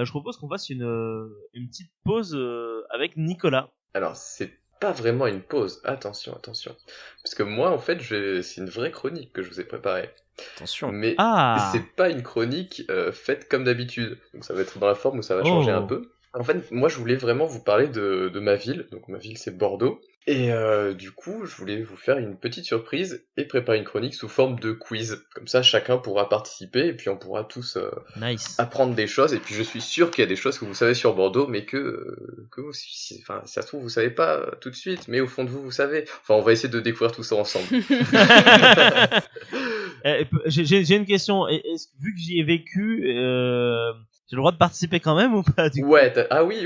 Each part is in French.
Je propose qu'on fasse une petite pause avec Nicolas. Alors, c'est pas vraiment une pause. Attention. Parce que moi, en fait, c'est une vraie chronique que je vous ai préparée. Attention. Mais Ah. c'est pas une chronique faite comme d'habitude. Donc ça va être dans la forme où ça va changer un peu. En fait, moi, je voulais vraiment vous parler de ma ville. Donc ma ville, c'est Bordeaux. Et du coup, je voulais vous faire une petite surprise et préparer une chronique sous forme de quiz. Comme ça, chacun pourra participer et puis on pourra tous Nice. apprendre des choses. Et puis je suis sûr qu'il y a des choses que vous savez sur Bordeaux, mais que vous, si ça se trouve, vous savez pas tout de suite. Mais au fond de vous, vous savez. Enfin, on va essayer de découvrir tout ça ensemble. J'ai une question. Vu que j'y ai vécu, j'ai le droit de participer quand même ou pas du coup? Ouais, ah oui,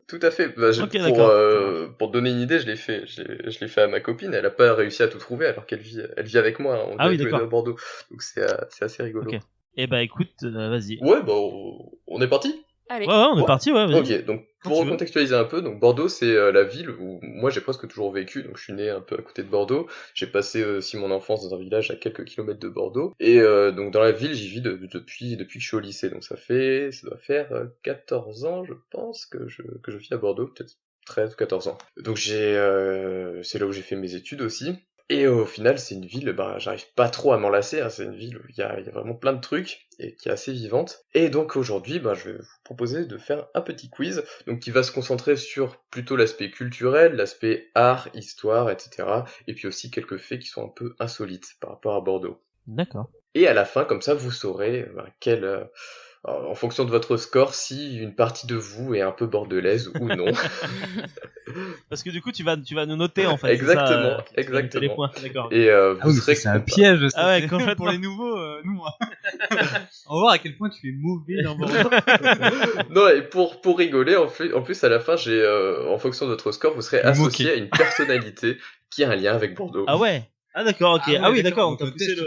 tout à fait. Bah, Ok, d'accord. Pour te donner une idée, je l'ai fait à ma copine. Elle a pas réussi à tout trouver alors qu'elle vit avec moi. Hein, Ah oui, tous les deux d'accord. à Bordeaux. Donc c'est assez rigolo. Ok. Eh bah écoute, vas-y. Ouais, bah on est parti. Allez. Ouais, on est parti, ouais, vas-y. Ok, donc Quand pour tu veux. recontextualiser un peu, donc Bordeaux c'est la ville où moi j'ai presque toujours vécu, donc je suis né un peu à côté de Bordeaux, j'ai passé aussi mon enfance dans un village à quelques kilomètres de Bordeaux, et donc dans la ville j'y vis depuis que je suis au lycée, donc ça doit faire 14 ans je pense que je vis à Bordeaux, peut-être 13 ou 14 ans. Donc c'est là où j'ai fait mes études aussi. Et au final, c'est une ville, j'arrive pas trop à m'en lasser, hein, c'est une ville où il y a vraiment plein de trucs, et qui est assez vivante. Et donc aujourd'hui, je vais vous proposer de faire un petit quiz, donc qui va se concentrer sur plutôt l'aspect culturel, l'aspect art, histoire, etc. Et puis aussi quelques faits qui sont un peu insolites par rapport à Bordeaux. D'accord. Et à la fin, comme ça, vous saurez en fonction de votre score, si une partie de vous est un peu bordelaise ou non. Parce que du coup, tu vas nous noter en fait. Exactement, c'est ça, tu vas noter les points. D'accord. Et vous serez c'est un piège, ça. Ah ouais, c'est- complètement. Pour les nouveaux, nous. On va voir à quel point tu es mauvais dans Bordeaux. Non, et pour rigoler, en plus à la fin, en fonction de votre score, vous serez Vous associé moquez. à une personnalité qui a un lien avec Bordeaux. Ah ouais. Ah d'accord, ok. Ah ouais, Ah oui, d'accord, d'accord. on peut tester.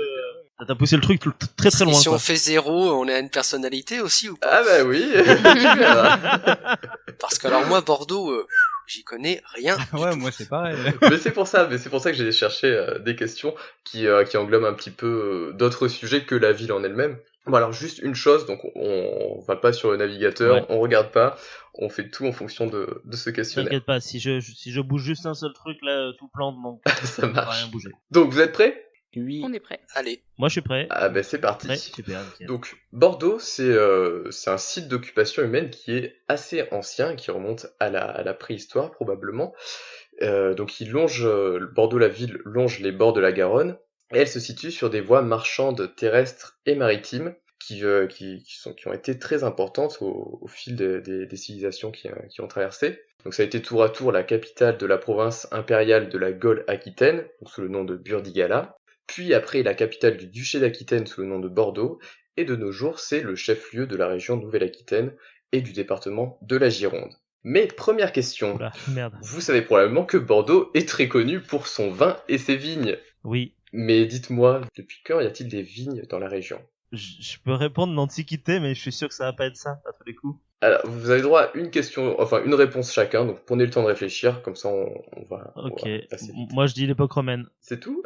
T'as poussé le truc très très Et loin. si Quoi. on fait 0, on a une personnalité aussi ou pas? Ah bah oui, tu verras. Parce que alors moi, Bordeaux, j'y connais rien. Ouais, moi c'est pareil. Mais c'est pour ça que j'ai cherché des questions qui englobent un petit peu d'autres sujets que la ville en elle-même. Bon alors juste une chose, donc on va pas sur le navigateur, Ouais. on regarde pas, on fait tout en fonction de ce questionnaire. T'inquiète pas, si je bouge juste un seul truc là, tout plante, donc Ça ça va marche. rien bouger. Donc vous êtes prêts? Oui. On est prêt. Allez. Moi je suis prêt. Ah ben c'est parti. Prêt, super, nickel. Donc Bordeaux, c'est un site d'occupation humaine qui est assez ancien, qui remonte à la préhistoire probablement. Donc Bordeaux la ville longe les bords de la Garonne, et elle se situe sur des voies marchandes terrestres et maritimes qui ont été très importantes au fil des civilisations qui ont traversé. Donc ça a été tour à tour la capitale de la province impériale de la Gaule-Aquitaine, donc sous le nom de Burdigala, puis après la capitale du duché d'Aquitaine sous le nom de Bordeaux, et de nos jours c'est le chef-lieu de la région Nouvelle-Aquitaine et du département de la Gironde. Mais première question, Oula, merde. vous savez probablement que Bordeaux est très connu pour son vin et ses vignes. Oui. Mais dites-moi, depuis quand y a-t-il des vignes dans la région? Je peux répondre l'Antiquité, mais je suis sûr que ça va pas être ça, à tous les coups. Alors, vous avez droit à une réponse chacun, donc prenez le temps de réfléchir, comme ça on va Ok. passer vite. Moi je dis l'époque romaine. C'est tout?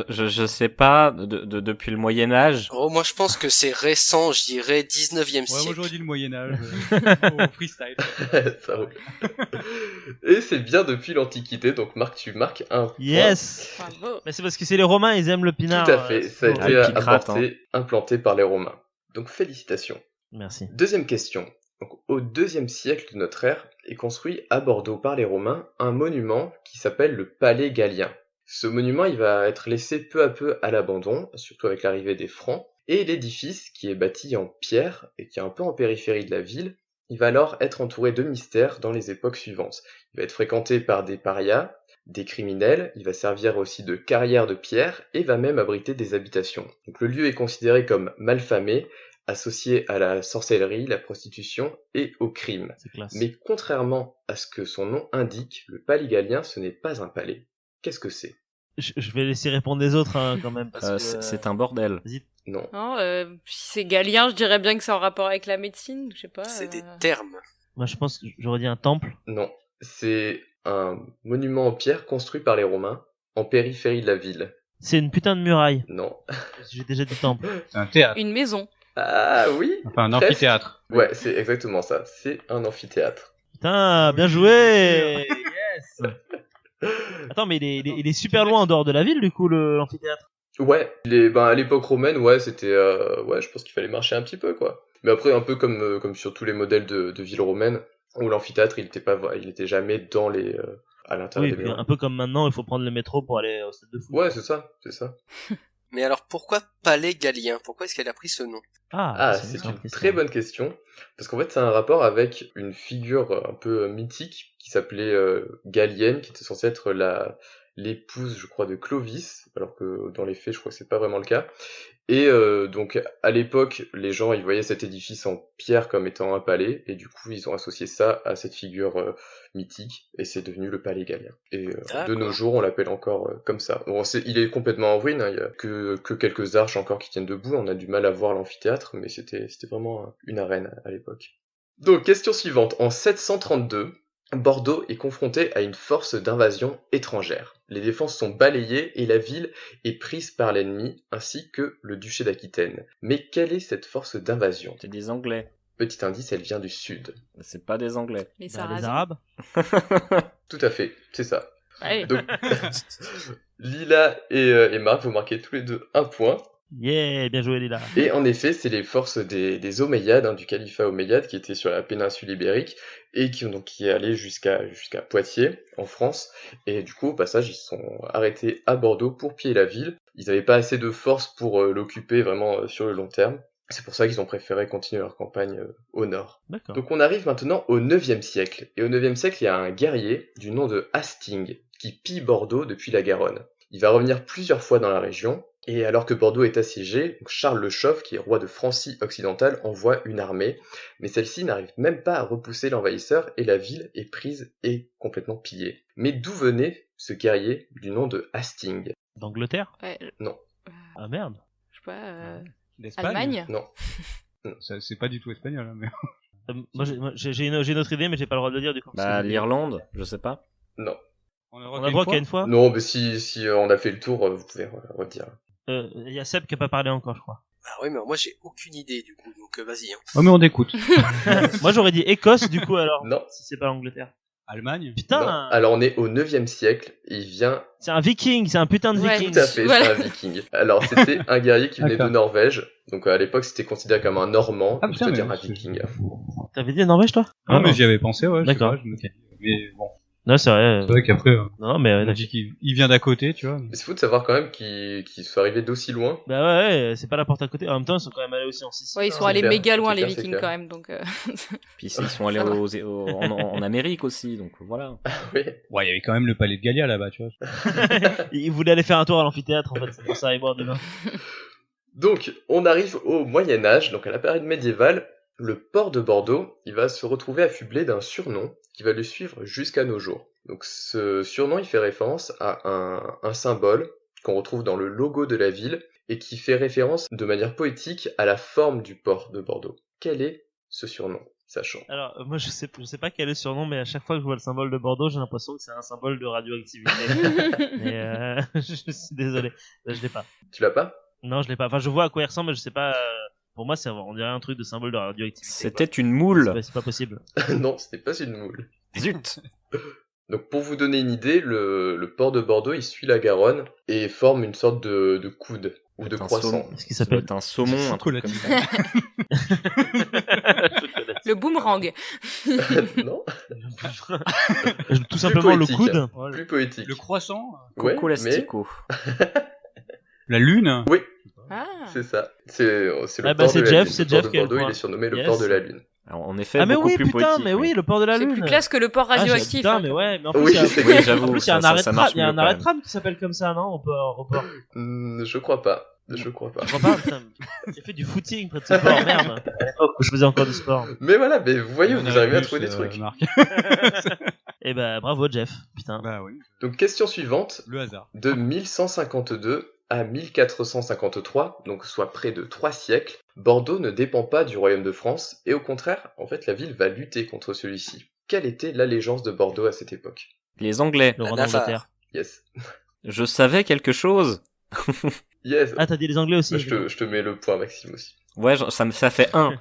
Je sais pas, depuis le Moyen-Âge. Oh, moi je pense que c'est récent, je dirais 19e Ouais, moi siècle. j'aurais dit le Moyen-Âge. Au freestyle. Ça roule. Et c'est bien depuis l'Antiquité, donc Marc, tu marques un point. Yes. Bravo. Mais c'est parce que c'est les Romains, ils aiment le pinard. Tout à fait, ça a c'est été Ah, qui gratte, implanté par les Romains. Donc félicitations. Merci. Deuxième question. Donc, au IIe siècle de notre ère est construit à Bordeaux par les Romains un monument qui s'appelle le Palais Gallien. Ce monument il va être laissé peu à peu à l'abandon, surtout avec l'arrivée des Francs, et l'édifice, qui est bâti en pierre et qui est un peu en périphérie de la ville, il va alors être entouré de mystères dans les époques suivantes. Il va être fréquenté par des parias, des criminels, il va servir aussi de carrière de pierre et va même abriter des habitations. Donc le lieu est considéré comme malfamé, associé à la sorcellerie, la prostitution et au crime. C'est classe. Mais contrairement à ce que son nom indique, le palais gallien ce n'est pas un palais. Qu'est-ce que c'est? Je vais laisser répondre les autres hein, quand même. Parce que, C'est un bordel. Vas-y. Non. Non, si c'est Galien, je dirais bien que c'est en rapport avec la médecine, je sais pas. C'est des termes. Moi je pense que j'aurais dit un temple. Non. C'est un monument en pierre construit par les Romains en périphérie de la ville. C'est une putain de muraille. Non. J'ai déjà dit temple. C'est un théâtre. Une maison. Ah oui. Enfin, un Presque. amphithéâtre. Ouais, c'est exactement ça. C'est un amphithéâtre. Putain, bien joué. Yes. Attends, mais il est super loin en dehors de la ville, du coup, l'amphithéâtre. Ouais, à l'époque romaine, ouais, c'était, ouais, je pense qu'il fallait marcher un petit peu, quoi. Mais après, un peu comme sur tous les modèles de villes romaines, où l'amphithéâtre, il était jamais à l'intérieur Oui, des puis murs. un peu comme maintenant, il faut prendre le métro pour aller au stade de foot. Ouais, c'est ça. Mais alors pourquoi Palais Galien? Pourquoi est-ce qu'elle a pris ce nom? Ah, c'est une très bonne question. Parce qu'en fait, c'est un rapport avec une figure un peu mythique qui s'appelait Galienne, qui était censée être l'épouse, je crois, de Clovis, alors que dans les faits, je crois que c'est pas vraiment le cas. Et donc, à l'époque, les gens, ils voyaient cet édifice en pierre comme étant un palais, et du coup, ils ont associé ça à cette figure mythique, et c'est devenu le palais Galien. Et de nos jours, on l'appelle encore comme ça. Bon, il est complètement en ruine, hein, il y a que quelques arches encore qui tiennent debout, on a du mal à voir l'amphithéâtre, mais c'était vraiment une arène à l'époque. Donc, question suivante. En 732, Bordeaux est confronté à une force d'invasion étrangère. Les défenses sont balayées et la ville est prise par l'ennemi, ainsi que le duché d'Aquitaine. Mais quelle est cette force d'invasion? C'est des Anglais. Petit indice, elle vient du sud. C'est pas des Anglais. Les Les Sarrasins. Arabes. Tout à fait, c'est ça. Allez. Donc, Lila et Marc, vous marquez tous les deux un point. Yeah, bien joué, Lila. Et en effet, c'est les forces des Omeyyades, hein, du califat omeyyade, qui étaient sur la péninsule ibérique, et qui est allé jusqu'à Poitiers, en France. Et du coup, au passage, ils se sont arrêtés à Bordeaux pour piller la ville. Ils n'avaient pas assez de force pour l'occuper vraiment sur le long terme. C'est pour ça qu'ils ont préféré continuer leur campagne au nord. D'accord. Donc on arrive maintenant au 9e siècle. Et au 9e siècle, il y a un guerrier du nom de Hasting, qui pille Bordeaux depuis la Garonne. Il va revenir plusieurs fois dans la région, et alors que Bordeaux est assiégé, Charles le Chauve, qui est roi de Francie occidentale, envoie une armée, mais celle-ci n'arrive même pas à repousser l'envahisseur et la ville est prise et complètement pillée. Mais d'où venait ce guerrier du nom de Hasting? D'Angleterre? Ouais, Non. Ah merde. je sais pas. D'Espagne. Allemagne. Non. C'est pas du tout espagnol, hein, mais... Moi, j'ai une autre idée, mais j'ai pas le droit de le dire du coup. parce Bah, que- l'Irlande, je sais pas. Non. On On a droit qu'à une fois. Non, mais si on a fait le tour, vous pouvez redire. Il y a Seb qui a pas parlé encore, je crois. Ah oui, mais moi j'ai aucune idée du coup, donc vas-y. Hein. Oh, mais on écoute. Moi, j'aurais dit Écosse, du coup, alors. Non. Si c'est pas l'Angleterre. Allemagne. Putain. Non. Alors on est au 9e siècle, et il vient... C'est un viking, c'est un putain de Ouais. viking. Tout à fait, Voilà. c'est un viking. Alors c'était un guerrier qui venait de D'accord. Norvège, donc à l'époque c'était considéré comme un Normand, Ah, donc putain, c'est-à-dire mais un c'est- viking. T'avais dit Norvège, toi? Non, mais j'y avais pensé, ouais. je sais D'accord. pas, je me suis dit, mais bon, Non, c'est vrai. c'est vrai qu'après, Non, mais on a dit qu'il vient d'à côté, tu vois. Mais c'est fou de savoir quand même qu'ils sont arrivés d'aussi loin. Bah ouais, c'est pas la porte à côté. En même temps, ils sont quand même allés aussi en Sicile. Ouais, ils sont c'est allés clair, méga loin c'est les clair, c'est Vikings clair. quand même, donc. Puis ils sont allés Ça va. en Amérique aussi, donc voilà. Oui. Ouais, il y avait quand même le palais de Gallia là-bas, tu vois. Ils voulaient aller faire un tour à l'amphithéâtre, en fait. C'est pour ça, ils boivent demain. Donc on arrive au Moyen-Âge, donc à la période médiévale. Le port de Bordeaux, il va se retrouver affublé d'un surnom qui va le suivre jusqu'à nos jours. Donc ce surnom, il fait référence à un symbole qu'on retrouve dans le logo de la ville et qui fait référence de manière poétique à la forme du port de Bordeaux. Quel est ce surnom, sachant? Alors, moi, je sais pas quel est le surnom, mais à chaque fois que je vois le symbole de Bordeaux, j'ai l'impression que c'est un symbole de radioactivité. Mais je suis désolé. Là, je l'ai pas. Tu l'as pas? Non, je l'ai pas. Enfin, je vois à quoi il ressemble, mais je sais pas. Pour moi, on dirait un truc de symbole de radioactivité. C'était quoi. une moule. C'est pas possible. Non, ce n'est pas une moule. Zut. Donc pour vous donner une idée, le port de Bordeaux, il suit la Garonne et forme une sorte de coude ou de Un croissant. saumon. Est-ce qu'il Ça doit s'appelle être un saumon, un truc comme ça. Le boomerang. Non? Tout simplement le poétique. coude. Plus poétique. Le croissant, Ouais, Coco Lastico. la lune. Oui, Ah. c'est ça. C'est le Ah bah, port c'est de la Jeff, Lune. c'est Le port Jeff de qui a le Bordeaux, point. il est surnommé le Yes. port de la Lune. Alors, en effet, Ah mais beaucoup oui, plus putain, poétique. mais oui, le port de la C'est Lune. plus classe que le port Ah, radioactif. putain, hein. mais ouais, mais en plus, Oui, il y a- c'est Oui, clair. j'avoue, en plus, il y a un ça arrêt de tram, marche il y a un mieux, arrêt quand de tram qui s'appelle comme ça, non, au port. Je crois pas. Je crois pas. Je crois pas, putain. J'ai fait du footing près de ce port, merde. À l'époque où je faisais encore du sport. Mais voilà, mais vous voyez, On vous aurait arrivez à pu, trouver des trucs. Marc. Et bah, bravo, Jeff. Putain. Bah oui, Donc question suivante. le hasard. De 1152 à 1453, donc soit près de 3 siècles, Bordeaux ne dépend pas du royaume de France, et au contraire, en fait, la ville va lutter contre celui-ci. Quelle était l'allégeance de Bordeaux à cette époque? Les Anglais. Le roi Navarre. d'Angleterre. Yes. Je savais quelque chose. Yes. Ah, t'as dit les Anglais aussi. Bah, je te mets le point, Maxime, aussi. Ouais, ça fait 1.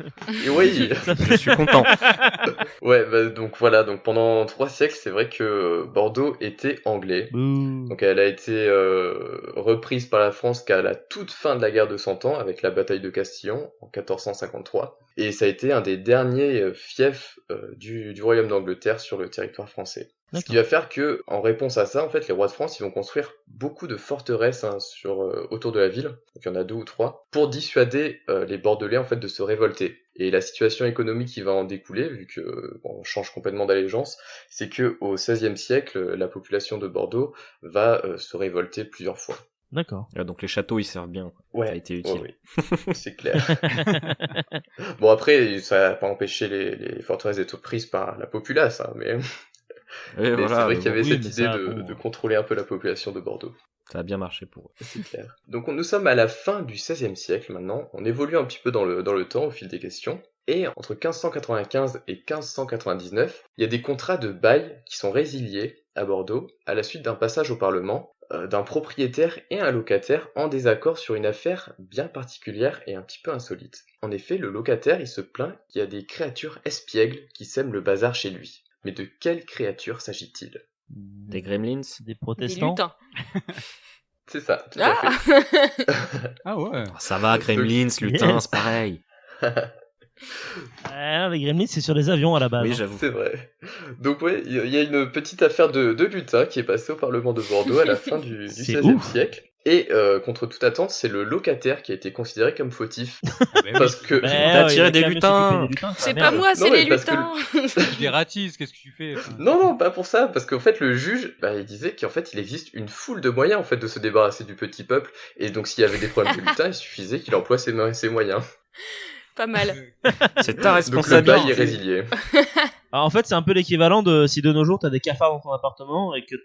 Et oui. Je suis content. Ouais, bah, donc voilà, donc pendant 3 siècles, c'est vrai que Bordeaux était anglais. Bouh. Donc elle a été reprise par la France qu'à la toute fin de la guerre de Cent Ans, avec la bataille de Castillon en 1453. Et ça a été un des derniers fiefs du royaume d'Angleterre sur le territoire français. Ce qui va faire que, en réponse à ça, en fait, les rois de France, ils vont construire beaucoup de forteresses autour de la ville. Donc il y en a 2 ou 3, pour dissuader les Bordelais en fait de se révolter. Et la situation économique qui va en découler, vu que on change complètement d'allégeance, c'est que au XVIe siècle, la population de Bordeaux va se révolter plusieurs fois. D'accord. Donc les châteaux, ils servent bien. Ouais, Ça a été utile. ouais, oui, c'est clair. Bon après, ça n'a pas empêché les forteresses d'être prises par la populace, hein, mais Et c'est voilà, vrai qu'il y avait oui, cette mais idée ça, de contrôler un peu la population de Bordeaux. ça a bien marché pour eux. C'est clair. Donc nous sommes à la fin du XVIe siècle maintenant, on évolue un petit peu dans le temps au fil des questions, et entre 1595 et 1599, il y a des contrats de bail qui sont résiliés à Bordeaux à la suite d'un passage au Parlement d'un propriétaire et un locataire en désaccord sur une affaire bien particulière et un petit peu insolite. En effet, le locataire il se plaint qu'il y a des créatures espiègles qui sèment le bazar chez lui. Mais de quelles créatures s'agit-il ? Des gremlins. Des Des protestants. lutins. C'est ça, tout à Ah fait. Ah ouais. Ça va, gremlins, lutins, Yes. c'est pareil. Ah, les gremlins, c'est sur les avions à la base. Oui, hein. j'avoue. C'est vrai. Donc ouais, il y a une petite affaire de lutin qui est passée au Parlement de Bordeaux à la fin du C'est XVIe ouf. siècle. Et contre toute attente, c'est le locataire qui a été considéré comme fautif. Ah bah oui. Parce que... Mais T'as il tiré a des qu'à mieux lutins. s'occuper des lutins, C'est merde. pas moi, c'est Non, mais les parce que lutins. Je les ratise, qu'est-ce que tu fais enfin, Non, pas pour ça, parce qu'en fait, le juge, il disait qu'en fait, il existe une foule de moyens, en fait, de se débarrasser du petit peuple. Et donc, s'il y avait des problèmes de lutin, il suffisait qu'il emploie ses moyens. Pas mal. C'est ta Donc, le bail est responsabilité. résilié. Alors, en fait, c'est un peu l'équivalent de si de nos jours t'as des cafards dans ton appartement et que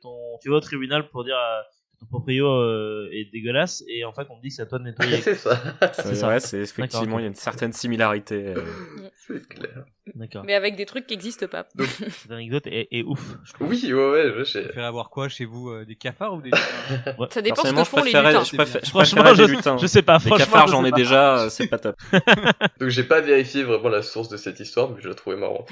tu vas au tribunal pour dire que ton proprio est dégueulasse et en fait on te dit que c'est à toi de nettoyer. C'est ça. C'est ça. vrai, c'est effectivement, D'accord. il y a une certaine similarité. C'est clair. D'accord. Mais avec des trucs qui n'existent pas. Cette anecdote est ouf. Je trouve. Oui, ouais, Tu j'ai... préfères avoir quoi chez vous des cafards ou des lutins Ça dépend ce Personnellement, que font les préférais- lutins. je préfère- je Franchement, préférais des lutins. je sais pas. Les Franchement, cafards, je j'en sais ai pas. déjà, c'est pas top. Donc, j'ai pas vérifié vraiment la source de cette histoire, mais je la trouvais marrante.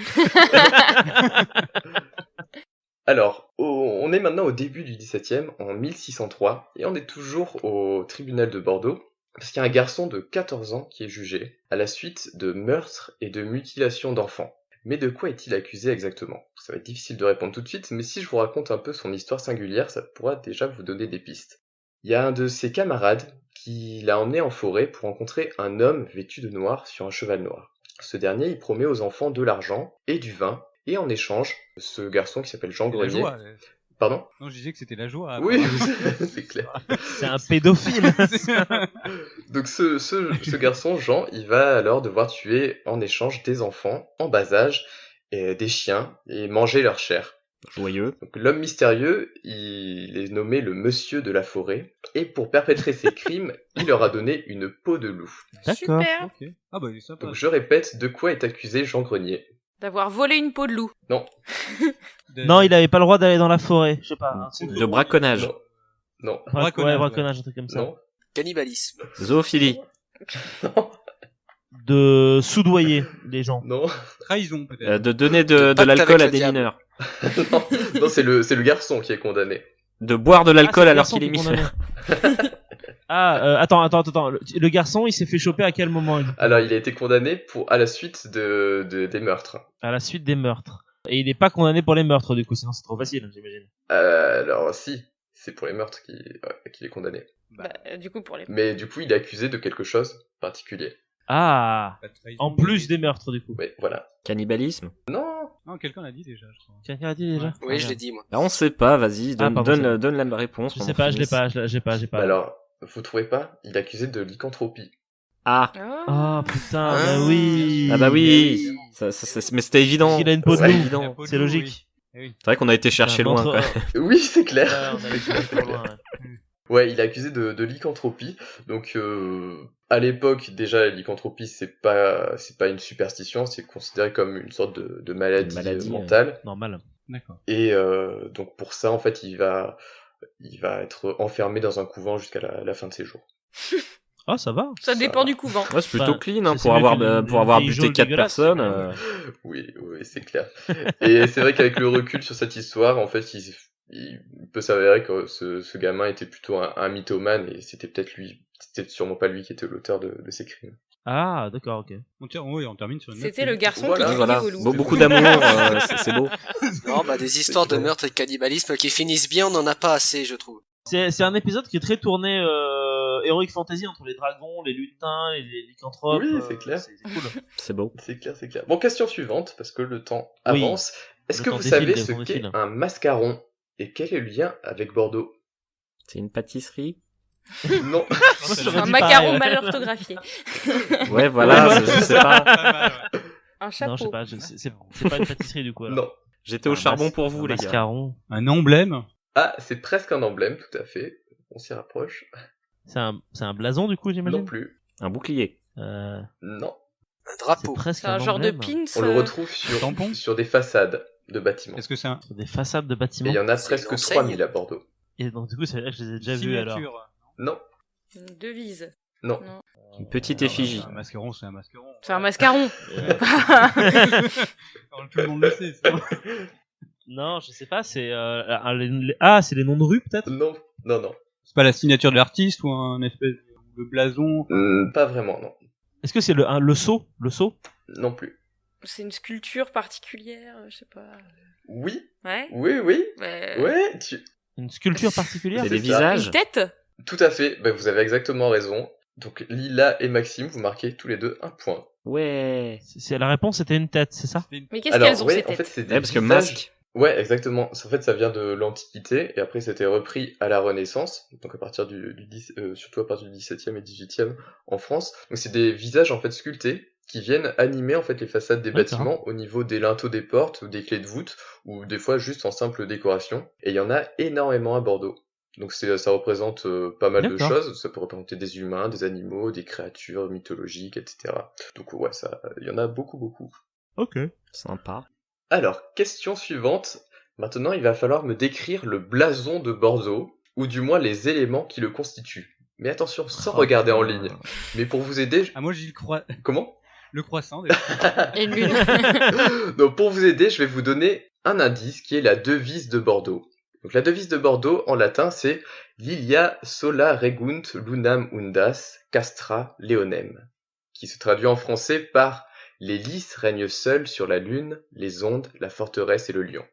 Alors, on est maintenant au début du XVIIe, en 1603, et on est toujours au tribunal de Bordeaux, parce qu'il y a un garçon de 14 ans qui est jugé, à la suite de meurtre et de mutilation d'enfants. Mais de quoi est-il accusé exactement ? Ça va être difficile de répondre tout de suite, mais si je vous raconte un peu son histoire singulière, ça pourra déjà vous donner des pistes. Il y a un de ses camarades qui l'a emmené en forêt pour rencontrer un homme vêtu de noir sur un cheval noir. Ce dernier, il promet aux enfants de l'argent et du vin, et en échange, ce garçon qui s'appelle Jean C'est la Grenier... joie. Pardon ? Non, je disais que c'était la joie. Oui, c'est clair. C'est un pédophile. Donc ce garçon, Jean, il va alors devoir tuer en échange des enfants en bas âge, et des chiens, et manger leur chair. Joyeux. Donc, l'homme mystérieux, il est nommé le monsieur de la forêt, et pour perpétrer ses crimes, il leur a donné une peau de loup. D'accord. Super. Ok. Ah bah, il est sympa. Donc je répète, de quoi est accusé Jean Grenier ? D'avoir volé une peau de loup. Non, il avait pas le droit d'aller dans la forêt. Je sais pas. hein, c'est- De braconnage. Non. Non. Ouais, braconnage, un truc comme ça. Non. Cannibalisme. Zoophilie. De soudoyer les gens. Non. Trahison, peut-être. De donner de pacte l'alcool avec à le des diable. mineurs. Non, non, c'est le garçon qui est condamné. De boire de l'alcool Ah, c'est alors le garçon qu'il est qui mineur. condamné. Attends. Le garçon, il s'est fait choper à quel moment Alors, il a été condamné à la suite des meurtres. À la suite des meurtres. Et il est pas condamné pour les meurtres, du coup, sinon c'est trop facile, j'imagine. Alors, si, c'est pour les meurtres qu'il est condamné. Bah, du coup, pour les. Mais du coup, il est accusé de quelque chose de particulier. Ah, Pas de trahison, en plus des meurtres, du coup. Oui, voilà. Cannibalisme. Non. Non, quelqu'un l'a dit déjà, je crois. Quelqu'un a dit déjà Oui, je l'ai dit, moi. Là, on sait pas, vas-y, donne, pardon, c'est donne la réponse. Je qu'on sais en pas, je l'ai finisse. pas, j'ai pas. Alors, vous trouvez pas ? Il est accusé de lycanthropie. Ah, Ah, putain, Ah. bah oui. ah bah oui. Mais c'était évident. Il a une peau de Ouais. loup. évident. La peau de C'est loup, logique. oui. Eh oui. C'est vrai qu'on a été chercher loin. Bon, Quoi. Oui, c'est clair. Ouais, on a été trop loin, ouais. Ouais, il est accusé de lycanthropie. Donc, à l'époque, déjà, la lycanthropie, c'est pas une superstition, c'est considéré comme une sorte de maladie, Une maladie, mentale. Normal. D'accord. Et donc, pour ça, en fait, il va être enfermé dans un couvent jusqu'à la fin de ses jours. Ah, ça va. Ça dépend du couvent. Ouais, c'est plutôt Enfin, clean hein, c'est pour mieux avoir, qu'une- pour avoir une buté geôle 4 dégueulasse, personnes. c'est Oui, oui, c'est clair. Et c'est vrai qu'avec le recul sur cette histoire, en fait, il peut s'avérer que ce gamin était plutôt un mythomane et c'était sûrement pas lui qui était l'auteur de ces crimes. Ah, d'accord, ok. On termine sur une note C'était le positive. garçon Voilà. qui Ouais, criait voilà. au loup. Beaucoup d'amour, c'est beau. Non, bah des histoires de meurtre et de cannibalisme qui finissent bien, on n'en a pas assez, je trouve. C'est un épisode qui est très tourné Heroic Fantasy entre les dragons, les lutins, les lycanthropes. Oui, c'est clair. C'est cool. C'est beau. C'est clair, c'est clair. Bon, question suivante, parce que le temps Oui. avance. Est-ce Le que temps vous défile, savez le ce temps qu'est défile. un mascaron et quel est le lien avec Bordeaux? C'est une pâtisserie. Non. J'aurais Un dit macaron pareil, ouais. mal orthographié. Ouais, voilà, Ouais, je sais pas. Pas mal, ouais. Un chapeau. Non, je sais pas, c'est pas une pâtisserie du coup. Alors. Non. J'étais au Un charbon mas- pour vous, un les gars. mascaron. Un emblème. Ah, c'est presque un emblème, tout à fait. On s'y rapproche. C'est un blason du coup, Non j'imagine. plus. Un bouclier. Non. Un C'est drapeau. presque C'est un genre de emblème. pins. On le retrouve tampon sur des façades de bâtiments. Est-ce que c'est un Sur des façades de Et bâtiments. il y en a C'est presque une enseigne. 3000 à Bordeaux. Et donc du coup, c'est vrai que je les ai déjà vus alors. signature? Non. Une devise. Non. Une petite effigie. Un mascaron, c'est un mascaron. C'est un mascaron. Tout le monde le sait. Ça. Non, je sais pas, c'est c'est les noms de rues peut-être. Non. Non, non. C'est pas la signature de l'artiste ou un espèce de blason. Pas vraiment, non. Est-ce que c'est le sceau, le sceau? Non plus. C'est une sculpture particulière, je sais pas. Oui. Ouais. Oui, oui. Ouais. Ouais, Une sculpture particulière? C'est C'est des ça. visages. Une tête. tout à fait. Bah, vous avez exactement raison. Donc Lila et Maxime, vous marquez tous les deux un point. Ouais. La réponse c'était une tête, c'est ça? Mais qu'est-ce Alors, qu'elles ont oui, ces en fait, têtes c'est des Ouais, parce que visages- masque. Ouais, exactement. En fait, ça vient de l'Antiquité et après, c'était repris à la Renaissance, donc à partir surtout à partir du XVIIe et XVIIIe en France. Donc, c'est des visages en fait sculptés qui viennent animer en fait les façades des D'accord. bâtiments au niveau des linteaux des portes ou des clés de voûte ou des fois juste en simple décoration. Et il y en a énormément à Bordeaux. Donc ça représente pas mal de D'accord. choses. Ça peut représenter des humains, des animaux, des créatures mythologiques, etc. Donc ouais, il y en a beaucoup, beaucoup. Ok. Sympa. Alors, question suivante. Maintenant, il va falloir me décrire le blason de Bordeaux, ou du moins les éléments qui le constituent. Mais attention, sans Oh, regarder en putain. ligne. Mais pour vous aider... Ah, moi, j'ai Comment le croissant. Déjà. Et une lune. Donc pour vous aider, je vais vous donner un indice qui est la devise de Bordeaux. Donc la devise de Bordeaux, en latin, c'est Lilia sola regunt lunam undas castra leonem, qui se traduit en français par les lys règnent seuls sur la lune, les ondes, la forteresse et le lion.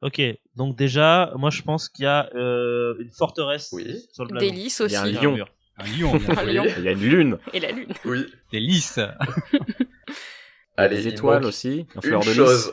Ok, donc déjà, moi je pense qu'il y a une forteresse Oui. sur le blason. Des lys Il y a un aussi. lion. Un lion. bien Un sûr. lion. Il y a une lune. Et la lune. Oui. Des lys. Allez, Des il étoiles manque aussi. Un une fleur de lys. chose.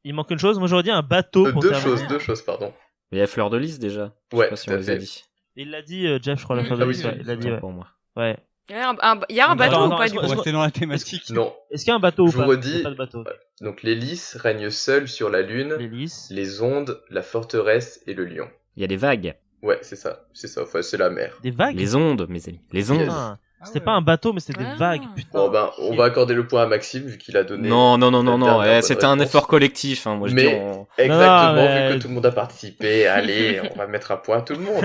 Il manque une chose, moi j'aurais dit un bateau pour terminer. Deux choses, pardon. Mais il y a fleur de lys déjà. Je sais Ouais, pas si tout on à les a fait. dit. Il l'a dit, Jeff, je crois, la Mm. fois Ah de oui, l'histoire. oui, Il l'a dit, Autant ouais. pour moi. Ouais. Il y a un bateau Attends, ou pas attends, du On coup va rester dans la thématique. Non. Est-ce qu'il y a un bateau ou Je pas? vous redis. Il y a pas de bateau. Donc les lys règnent seuls sur la lune, L'hélice. les ondes, la forteresse et le lion. Il y a des vagues. Ouais, c'est ça. Enfin, c'est la mer. Des vagues? Les ondes, mes amis. Les ondes. Putain, Ah c'était ouais. pas un bateau, mais c'était des Ah. vagues, putain. Bon, ben, on va accorder le point à Maxime vu qu'il a donné. Non, non, non, la non, non. dernière bonne C'était un réponse. effort collectif. Hein. Moi, je Mais- dis on- Exactement, Non, mais- vu que tout le monde a participé. Allez, on va mettre un point à tout le monde.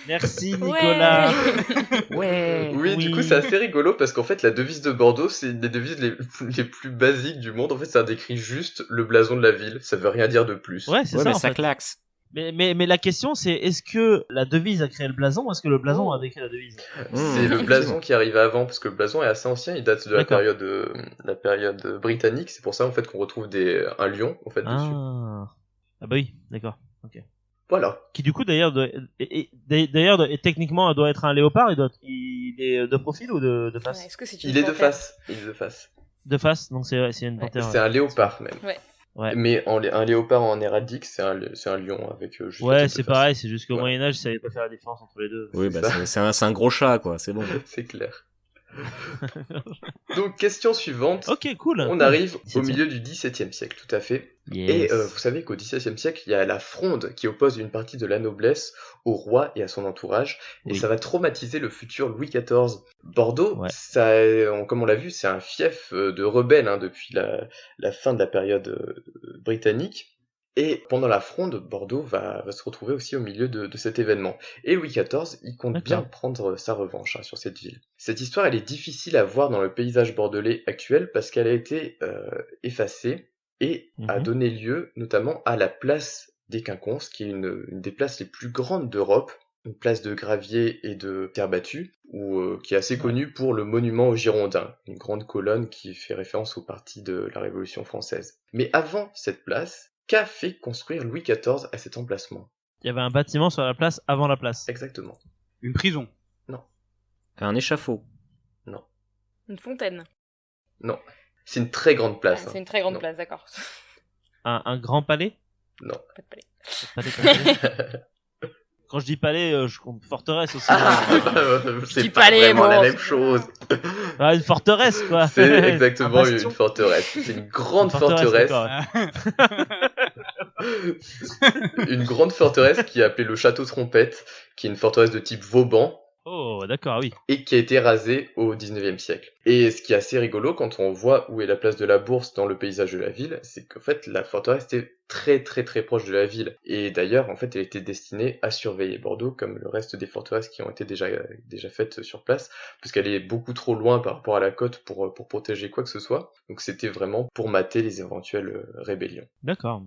Merci Nicolas. Ouais. Oui, du coup, c'est assez rigolo parce qu'en fait, la devise de Bordeaux, c'est une des devises les plus basiques du monde. En fait, ça décrit juste le blason de la ville. Ça veut rien dire de plus. Ouais, c'est Ouais, ça mais en ça fait. claxe. Mais la question c'est est-ce que la devise a créé le blason ou est-ce que le blason a décrit la devise? C'est le blason qui arrive avant parce que le blason est assez ancien. Il date de D'accord. la période britannique. C'est pour ça en fait qu'on retrouve un lion en fait dessus. Ah bah oui, d'accord. Ok. Voilà. Qui du coup d'ailleurs techniquement doit être un léopard. Il est de profil ou de face? Ouais, est-ce que c'est une Il est de panthère face. Il est de face. De face, donc c'est une Ouais. panthère. C'est un léopard même. Ouais. Ouais. Mais un léopard en héraldique, c'est un lion avec juste la Ouais, tête c'est de face. pareil, c'est juste qu'au Ouais. Moyen-Âge, ils savaient pas faire la différence entre les deux. Oui, C'est bah, ça. c'est un gros chat, quoi. C'est bon. C'est clair. Donc, question suivante. Ok, cool. On arrive au 17e. milieu du XVIIe siècle, tout à fait. Yes. Et vous savez qu'au XVIIe siècle, il y a la fronde qui oppose une partie de la noblesse au roi et à son entourage. Et Oui. ça va traumatiser le futur Louis XIV. Bordeaux, Ouais. comme on l'a vu, c'est un fief de rebelles depuis la fin de la période britannique. Et pendant la Fronde, Bordeaux va se retrouver aussi au milieu de cet événement. Et Louis XIV, il compte bien prendre sa revanche sur cette ville. Cette histoire, elle est difficile à voir dans le paysage bordelais actuel parce qu'elle a été effacée et a donné lieu notamment à la place des Quinconces, qui est une des places les plus grandes d'Europe, une place de gravier et de terre battue, qui est assez connue pour le monument aux Girondins, une grande colonne qui fait référence au parti de la Révolution française. Mais avant cette place, qu'a fait construire Louis XIV à cet emplacement ? Il y avait un bâtiment sur la place avant la place. Exactement. Une prison. Un échafaud. Une fontaine. Non. C'est une très grande place. C'est une très grande Non. place, d'accord. Un grand palais. Non. Pas de palais. Palais comme palais. Quand je dis palais, je compte forteresse aussi. C'est dis pas palais, vraiment la bon, même c'est- chose. Ah, une forteresse, quoi. C'est exactement Un bastion. une forteresse. C'est une grande Une forteresse. d'accord. Une grande forteresse qui est appelée le Château Trompette, qui est une forteresse de type Vauban, Oh, d'accord, oui. et qui a été rasée au 19e siècle. Et ce qui est assez rigolo quand on voit où est la place de la Bourse dans le paysage de la ville, c'est qu'en fait la forteresse était très très très proche de la ville. Et d'ailleurs, en fait, elle était destinée à surveiller Bordeaux comme le reste des forteresses qui ont été déjà faites sur place, parce qu'elle est beaucoup trop loin par rapport à la côte pour protéger quoi que ce soit. Donc c'était vraiment pour mater les éventuelles rébellions. D'accord.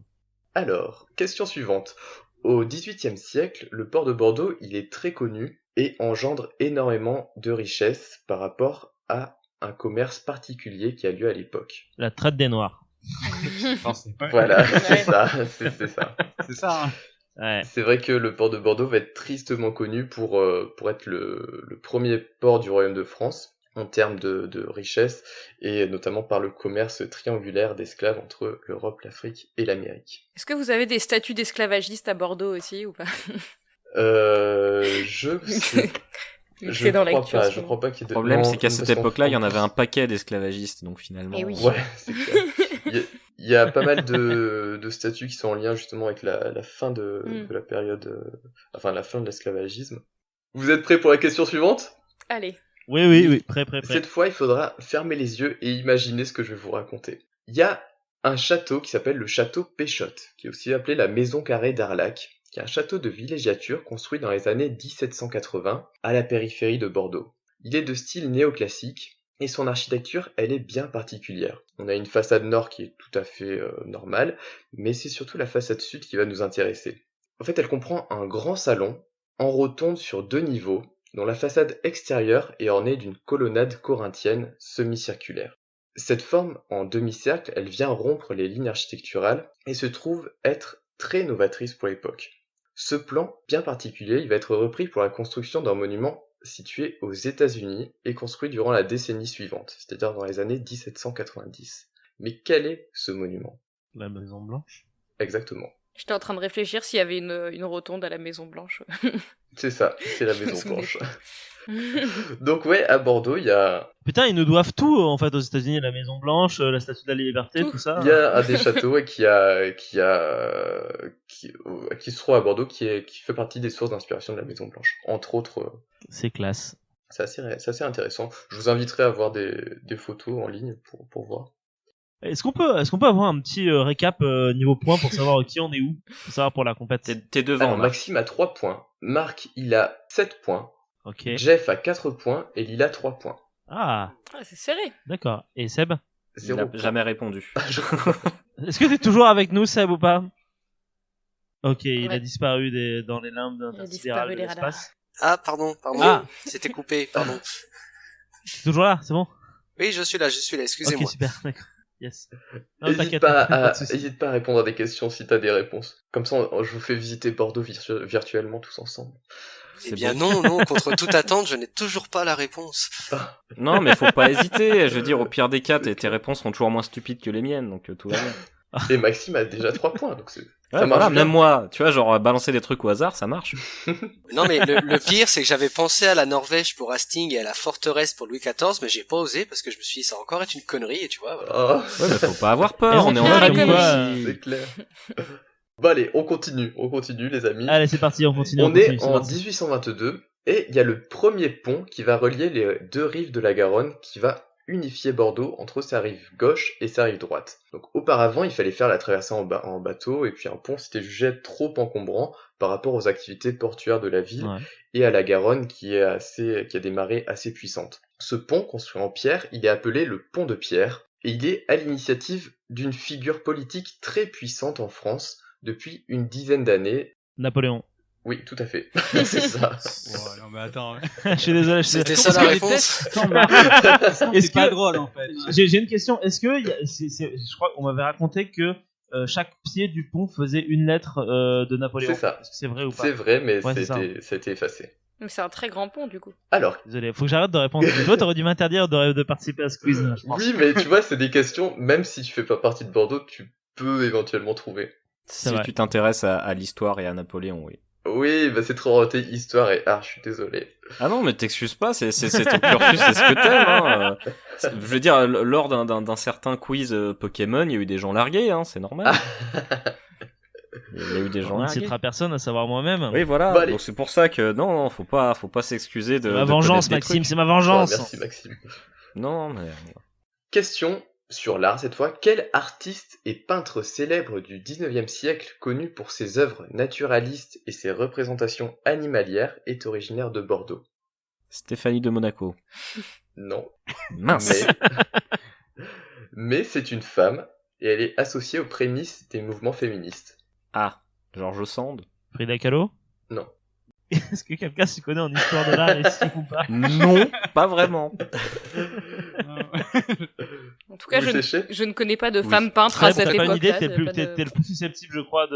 Alors, question suivante. Au XVIIIe siècle, le port de Bordeaux, il est très connu et engendre énormément de richesses par rapport à un commerce particulier qui a lieu à l'époque. La traite des Noirs. Voilà, Ouais. c'est ça, c'est ça. C'est ça. Hein. Ouais. C'est vrai que le port de Bordeaux va être tristement connu pour être le premier port du Royaume de France en termes de richesse, et notamment par le commerce triangulaire d'esclaves entre l'Europe, l'Afrique et l'Amérique. Est-ce que vous avez des statues d'esclavagistes à Bordeaux aussi ou pas? Je sais. Je C'est dans crois l'actu en pas, ce je moment. crois pas qu'il y ait Le problème, non, c'est qu'à cette parce qu'en époque-là, il y en France- avait un paquet d'esclavagistes, donc finalement. Eh oui. Ouais, c'est clair. Il y a pas mal de statuts qui sont en lien justement avec la fin de la période, enfin la fin de l'esclavagisme. Vous êtes prêts pour la question suivante ? Allez. Oui. Prêt. Cette fois, il faudra fermer les yeux et imaginer ce que je vais vous raconter. Il y a un château qui s'appelle le château Péchotte, qui est aussi appelé la maison carrée d'Arlac, qui est un château de villégiature construit dans les années 1780 à la périphérie de Bordeaux. Il est de style néoclassique et son architecture, elle est bien particulière. On a une façade nord qui est tout à fait normale, mais c'est surtout la façade sud qui va nous intéresser. En fait, elle comprend un grand salon en rotonde sur 2 niveaux, dont la façade extérieure est ornée d'une colonnade corinthienne semi-circulaire. Cette forme en demi-cercle, elle vient rompre les lignes architecturales et se trouve être très novatrice pour l'époque. Ce plan bien particulier, il va être repris pour la construction d'un monument situé aux États-Unis et construit durant la décennie suivante, c'est-à-dire dans les années 1790. Mais quel est ce monument ? La Maison Blanche. Exactement. J'étais en train de réfléchir s'il y avait une rotonde à la Maison Blanche. C'est ça, c'est la Je me Maison souvenais Blanche. Donc ouais, à Bordeaux, il y a Putain, ils nous doivent tout en fait aux États-Unis, la Maison Blanche, la Statue de la Liberté, tout ça. un des châteaux ouais, qui se trouve à Bordeaux qui fait partie des sources d'inspiration de la Maison Blanche. Entre autres, C'est classe. c'est assez intéressant. Je vous inviterai à voir des photos en ligne pour voir. Est-ce qu'on peut avoir un petit récap niveau points pour savoir qui on est où, pour savoir pour la compète. T'es devant, Alors, Marc. Maxime a 3 points, Marc il a 7 points, Ok. Jeff a 4 points et Lila 3 points. Ah, Ah, c'est serré. d'accord. Et Seb, Il 0 a points. jamais répondu. est-ce que t'es toujours avec nous, Seb, ou pas? Ok, il a Ouais. disparu dans les limbes Il a intersidérales disparu de les radars. l'espace. Ah, pardon. Ah. C'était coupé, pardon. C'est toujours là, c'est bon? Oui, je suis là, excusez-moi. Ok, super, d'accord. Yes. Non, N'hésite t'inquiète, pas, pas de soucis. hésite pas à répondre à des questions si t'as des réponses. Comme ça, je vous fais visiter Bordeaux virtuellement tous ensemble. Eh bien non, contre toute attente, je n'ai toujours pas la réponse. Non, mais faut pas hésiter. Je veux dire, au pire des cas, tes réponses seront toujours moins stupides que les miennes, donc tout va bien. Et Maxime a déjà 3 points, donc c'est... Ouais, Ça marche voilà, bien. même moi, tu vois, genre balancer des trucs au hasard, ça marche. Non, mais le pire, c'est que j'avais pensé à la Norvège pour Hastings et à la forteresse pour Louis XIV, mais j'ai pas osé parce que je me suis dit, ça va encore être une connerie, et tu vois, voilà. Oh, Ouais, mais faut pas avoir Et peur, on est en bien, famille les gars. ici. c'est clair. Bon allez, on continue les amis. Allez, c'est parti, on continue. On continue, est c'est en parti. 1822 et il y a le premier pont qui va relier les 2 rives de la Garonne qui va unifier Bordeaux entre sa rive gauche et sa rive droite. Donc auparavant, il fallait faire la traversée en bateau, et puis un pont s'était jugé être trop encombrant par rapport aux activités portuaires de la ville et à la Garonne qui a des marées assez puissantes. Ce pont, construit en pierre, il est appelé le pont de pierre, et il est à l'initiative d'une figure politique très puissante en France depuis une dizaine d'années. Napoléon. Oui, tout à fait. C'est ça. Oh, non, mais attends. Je suis désolé. C'était ça la réponse. C'est pas drôle en fait. J'ai une question. Est-ce que je crois qu'on m'avait raconté que chaque pied du pont faisait une lettre de Napoléon. C'est ça. Est-ce que c'est vrai ou pas? C'est vrai, mais Ouais, ça a été effacé. Donc c'est un très grand pont du coup. Alors, Désolé, faut que j'arrête de répondre. Toi, t'aurais dû m'interdire de participer à ce quiz. Je pense. oui, mais tu vois, c'est des questions, même si tu fais pas partie de Bordeaux, tu peux éventuellement trouver. C'est Si vrai. tu t'intéresses à l'histoire et à Napoléon, oui. Oui, bah c'est trop orienté histoire et art, je suis désolé. Ah non, mais t'excuses pas, c'est ton cursus, c'est ce que t'aimes. Hein. Je veux dire, lors d'un certain quiz Pokémon, il y a eu des gens largués, hein, c'est normal. Il y a eu des gens On ne largués. citera personne, à savoir moi-même. Oui, voilà. Bah, allez. Donc c'est pour ça que non, faut pas s'excuser de. C'est ma de vengeance, connaître des Maxime, trucs. c'est ma vengeance. Ouais, merci Maxime. Non, mais Question sur l'art cette fois. Quel artiste et peintre célèbre du 19e siècle, connu pour ses œuvres naturalistes et ses représentations animalières, est originaire de Bordeaux? Stéphanie de Monaco. Non. Mince. Mais c'est une femme et elle est associée aux prémices des mouvements féministes. Ah, Georges Sand. Frida Kahlo? Non. Est-ce que quelqu'un s'y connaît en histoire de l'art ici ou pas? Non, pas vraiment. En tout cas, Vous cherchez je ne connais pas de Oui. femme peintre à T'as cette pas une idée, époque-là. t'es le plus susceptible, je crois,